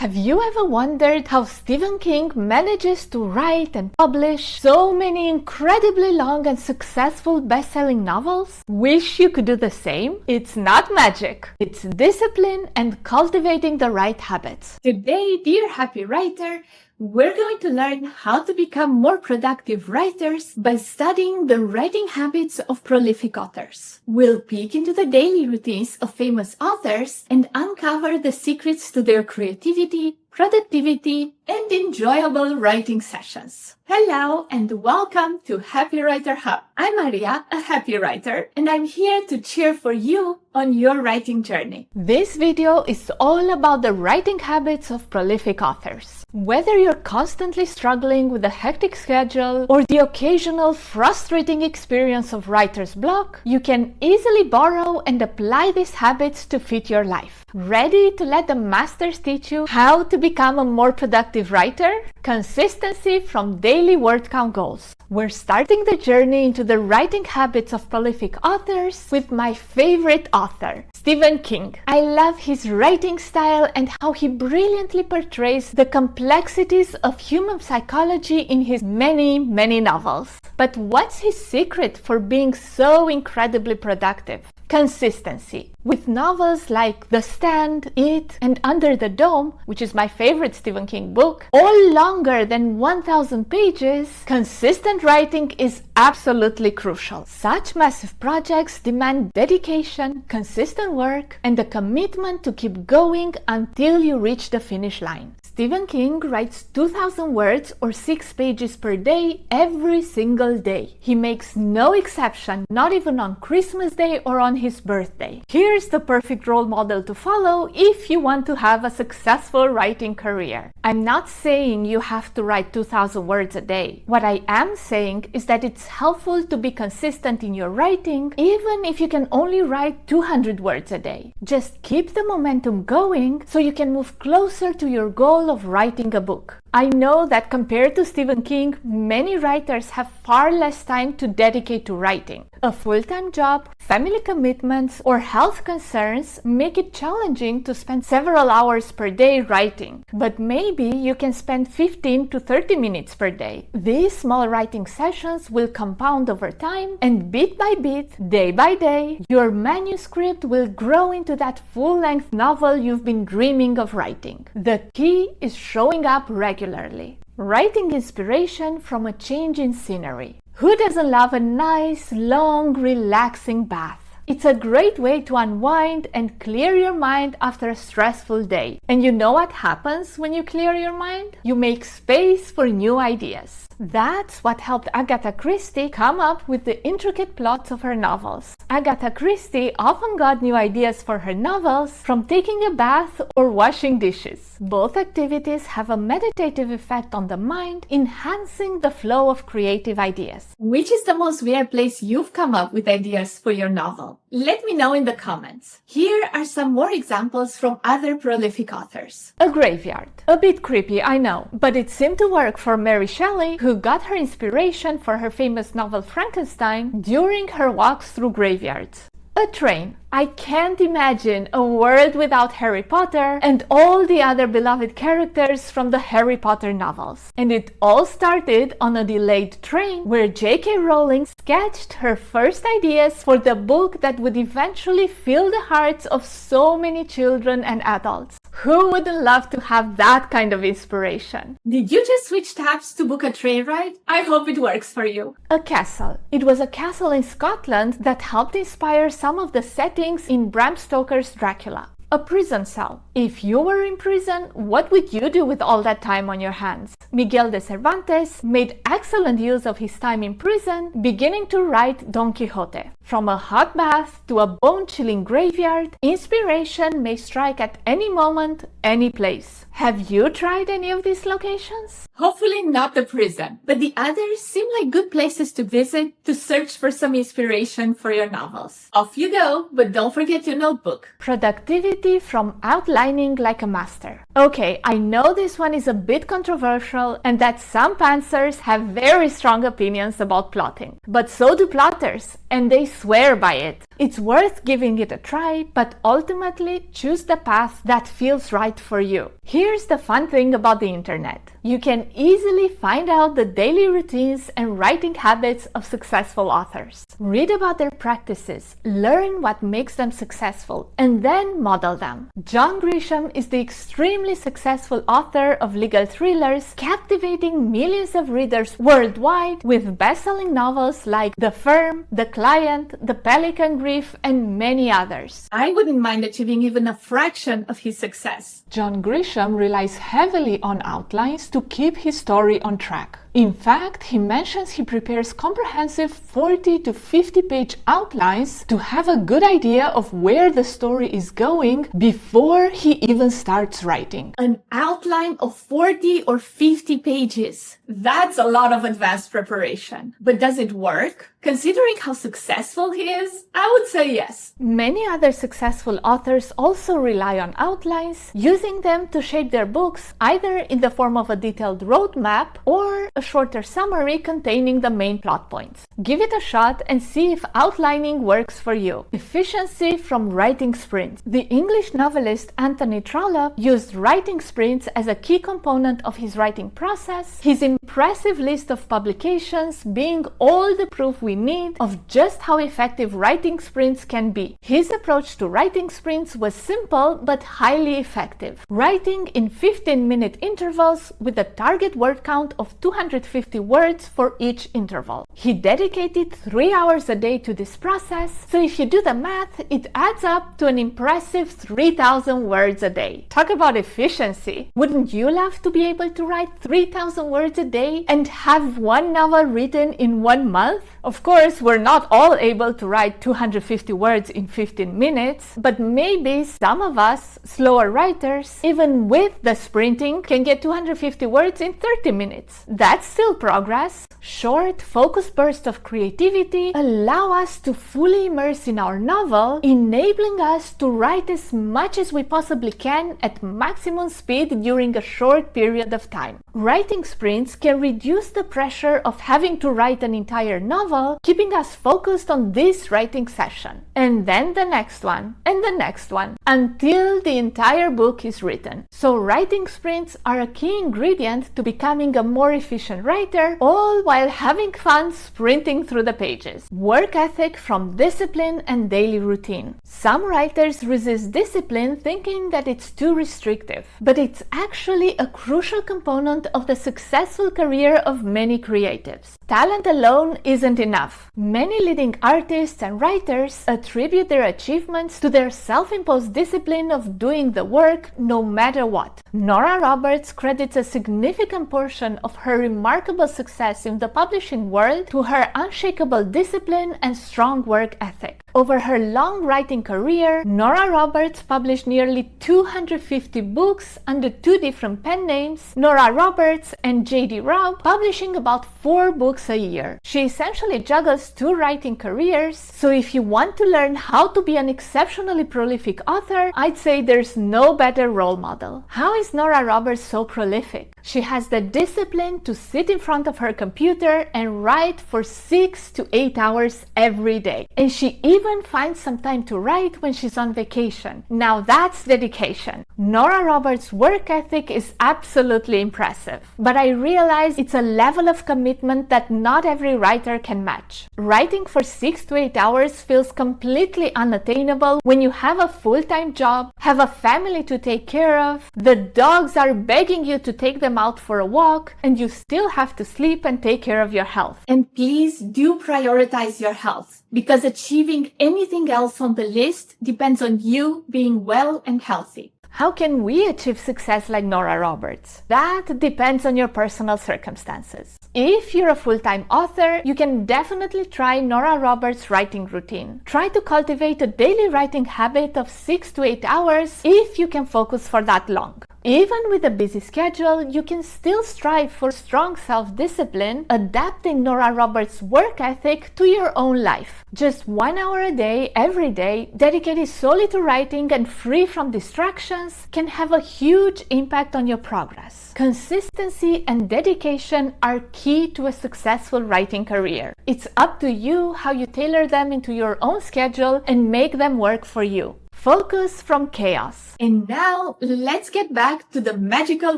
Have you ever wondered how Stephen King manages to write and publish so many incredibly long and successful best-selling novels? Wish you could do the same? It's not magic. It's discipline and cultivating the right habits. Today, dear happy writer, we're going to learn how to become more productive writers by studying the writing habits of prolific authors. We'll peek into the daily routines of famous authors and uncover the secrets to their creativity, productivity, and enjoyable writing sessions. Hello and welcome to Happy Writer Hub. I'm Maria, a happy writer, and I'm here to cheer for you on your writing journey. This video is all about the writing habits of prolific authors. Whether you're constantly struggling with a hectic schedule or the occasional frustrating experience of writer's block, you can easily borrow and apply these habits to fit your life. Ready to let the masters teach you how to become a more productive writer? Consistency from daily word count goals. We're starting the journey into the writing habits of prolific authors with my favorite author, Stephen King. I love his writing style and how he brilliantly portrays the complexities of human psychology in his many novels. But what's his secret for being so incredibly productive? Consistency. With novels like The Stand, It, and Under the Dome, which is my favorite Stephen King book, all longer than 1,000 pages, consistent writing is absolutely crucial. Such massive projects demand dedication, consistent work, and a commitment to keep going until you reach the finish line. Stephen King writes 2,000 words or 6 pages per day every single day. He makes no exception, not even on Christmas Day or on his birthday. Here's the perfect role model to follow if you want to have a successful writing career. I'm not saying you have to write 2,000 words a day. What I am saying is that it's helpful to be consistent in your writing, even if you can only write 200 words a day. Just keep the momentum going so you can move closer to your goal of writing a book. I know that compared to Stephen King, many writers have far less time to dedicate to writing. A full-time job, family commitments, or health concerns make it challenging to spend several hours per day writing. But maybe you can spend 15 to 30 minutes per day. These small writing sessions will compound over time, and bit by bit, day by day, your manuscript will grow into that full-length novel you've been dreaming of writing. The key is showing up regularly. Writing inspiration from a change in scenery. Who doesn't love a nice, long, relaxing bath? It's a great way to unwind and clear your mind after a stressful day. And you know what happens when you clear your mind? You make space for new ideas. That's what helped Agatha Christie come up with the intricate plots of her novels. Agatha Christie often got new ideas for her novels from taking a bath or washing dishes. Both activities have a meditative effect on the mind, enhancing the flow of creative ideas. Which is the most weird place you've come up with ideas for your novel? Let me know in the comments. Here are some more examples from other prolific authors. A graveyard. A bit creepy, I know, but it seemed to work for Mary Shelley, who got her inspiration for her famous novel Frankenstein during her walks through graveyards. A train. I can't imagine a world without Harry Potter and all the other beloved characters from the Harry Potter novels. And it all started on a delayed train where J.K. Rowling sketched her first ideas for the book that would eventually fill the hearts of so many children and adults. Who wouldn't love to have that kind of inspiration? Did you just switch tabs to book a train ride? I hope it works for you. A castle. It was a castle in Scotland that helped inspire some of the settings in Bram Stoker's Dracula. A prison cell. If you were in prison, what would you do with all that time on your hands? Miguel de Cervantes made excellent use of his time in prison, beginning to write Don Quixote. From a hot bath to a bone-chilling graveyard, inspiration may strike at any moment, any place. Have you tried any of these locations? Hopefully not the prison, but the others seem like good places to visit to search for some inspiration for your novels. Off you go, but don't forget your notebook. Productivity from outlining like a master. Okay, I know this one is a bit controversial and that some pantsers have very strong opinions about plotting, but so do plotters. and they swear by it. It's worth giving it a try, but ultimately choose the path that feels right for you. Here's the fun thing about the internet. You can easily find out the daily routines and writing habits of successful authors. Read about their practices, learn what makes them successful, and then model them. John Grisham is the extremely successful author of legal thrillers, captivating millions of readers worldwide with best-selling novels like The Firm, The Client, The Pelican Brief, and many others. I wouldn't mind achieving even a fraction of his success. John Grisham relies heavily on outlines to keep his story on track. In fact, he mentions he prepares comprehensive 40 to 50 page outlines to have a good idea of where the story is going before he even starts writing. An outline of 40 or 50 pages. That's a lot of advanced preparation. But does it work? Considering how successful he is, I would say yes. Many other successful authors also rely on outlines, using them to shape their books either in the form of a detailed roadmap or a shorter summary containing the main plot points. Give it a shot and see if outlining works for you. Efficiency from writing sprints. The English novelist Anthony Trollope used writing sprints as a key component of his writing process, his impressive list of publications being all the proof we need of just how effective writing sprints can be. His approach to writing sprints was simple but highly effective. Writing in 15-minute intervals with a target word count of 250 words for each interval. He dedicated 3 hours a day to this process, so if you do the math, it adds up to an impressive 3,000 words a day. Talk about efficiency! Wouldn't you love to be able to write 3,000 words a day and have one novel written in 1 month? Of course, we're not all able to write 250 words in 15 minutes, but maybe some of us, slower writers, even with the sprinting, can get 250 words in 30 minutes. That's still progress. Short, focused bursts of creativity allow us to fully immerse in our novel, enabling us to write as much as we possibly can at maximum speed during a short period of time. Writing sprints can reduce the pressure of having to write an entire novel, keeping us focused on this writing session. And then the next one, and the next one, until the entire book is written. So writing sprints are a key ingredient to becoming a more efficient writer, all while having fun sprinting through the pages. Work ethic from discipline and daily routine. Some writers resist discipline thinking that it's too restrictive, but it's actually a crucial component of the successful career of many creatives. Talent alone isn't enough. Many leading artists and writers attribute their achievements to their self-imposed discipline of doing the work no matter what. Nora Roberts credits a significant portion of her remarkable success in the publishing world to her unshakable discipline and strong work ethic. Over her long writing career, Nora Roberts published nearly 250 books under 2 different pen names, Nora Roberts and J.D. Robb, publishing about 4 books a year. She essentially juggles 2 writing careers, so if you want to learn how to be an exceptionally prolific author, I'd say there's no better role model. How is Nora Roberts so prolific? She has the discipline to sit in front of her computer and write for 6 to 8 hours every day. And she even finds some time to write when she's on vacation. Now that's dedication. Nora Roberts' work ethic is absolutely impressive, but I realize it's a level of commitment that not every writer can match. Writing for 6 to 8 hours feels completely unattainable when you have a full-time job, have a family to take care of, the dogs are begging you to take them out for a walk, and you still have to sleep and take care of your health. And please do prioritize your health, because achieving anything else on the list depends on you being well and healthy. How can we achieve success like Nora Roberts? That depends on your personal circumstances. If you're a full-time author, you can definitely try Nora Roberts' writing routine. Try to cultivate a daily writing habit of 6 to 8 hours if you can focus for that long. Even with a busy schedule, you can still strive for strong self-discipline, adapting Nora Roberts' work ethic to your own life. Just 1 hour a day, every day, dedicated solely to writing and free from distractions, can have a huge impact on your progress. Consistency and dedication are key to a successful writing career. It's up to you how you tailor them into your own schedule and make them work for you. Focus from chaos. And now, let's get back to the magical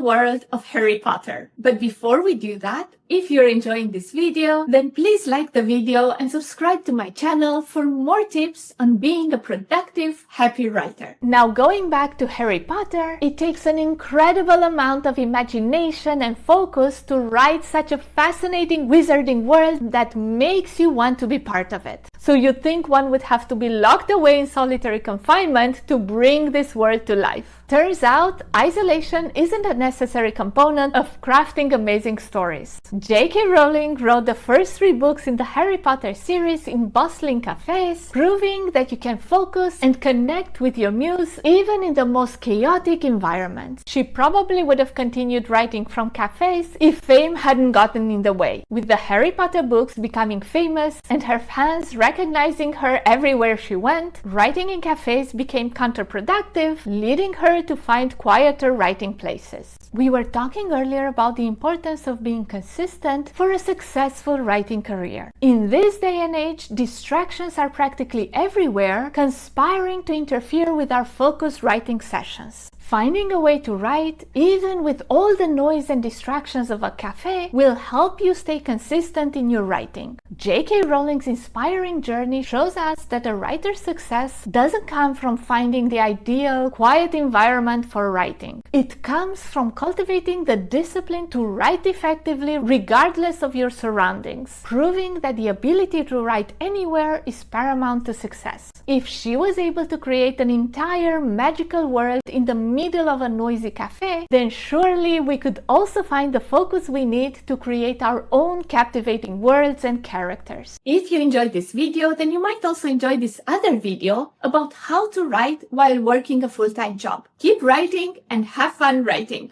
world of Harry Potter. But before we do that, if you're enjoying this video, then please like the video and subscribe to my channel for more tips on being a productive, happy writer. Now, going back to Harry Potter, it takes an incredible amount of imagination and focus to write such a fascinating wizarding world that makes you want to be part of it. So you'd think one would have to be locked away in solitary confinement to bring this world to life. Turns out, isolation isn't a necessary component of crafting amazing stories. J.K. Rowling wrote the first 3 books in the Harry Potter series in bustling cafes, proving that you can focus and connect with your muse even in the most chaotic environments. She probably would have continued writing from cafes if fame hadn't gotten in the way. With the Harry Potter books becoming famous and her fans recognizing her everywhere she went, writing in cafes became counterproductive, leading her to find quieter writing places. We were talking earlier about the importance of being consistent for a successful writing career. In this day and age, distractions are practically everywhere, conspiring to interfere with our focused writing sessions. Finding a way to write, even with all the noise and distractions of a cafe, will help you stay consistent in your writing. J.K. Rowling's inspiring journey shows us that a writer's success doesn't come from finding the ideal, quiet environment for writing. It comes from cultivating the discipline to write effectively regardless of your surroundings, proving that the ability to write anywhere is paramount to success. If she was able to create an entire magical world in the middle of a noisy cafe, then surely we could also find the focus we need to create our own captivating worlds and characters. If you enjoyed this video, then you might also enjoy this other video about how to write while working a full-time job. Keep writing and have fun writing!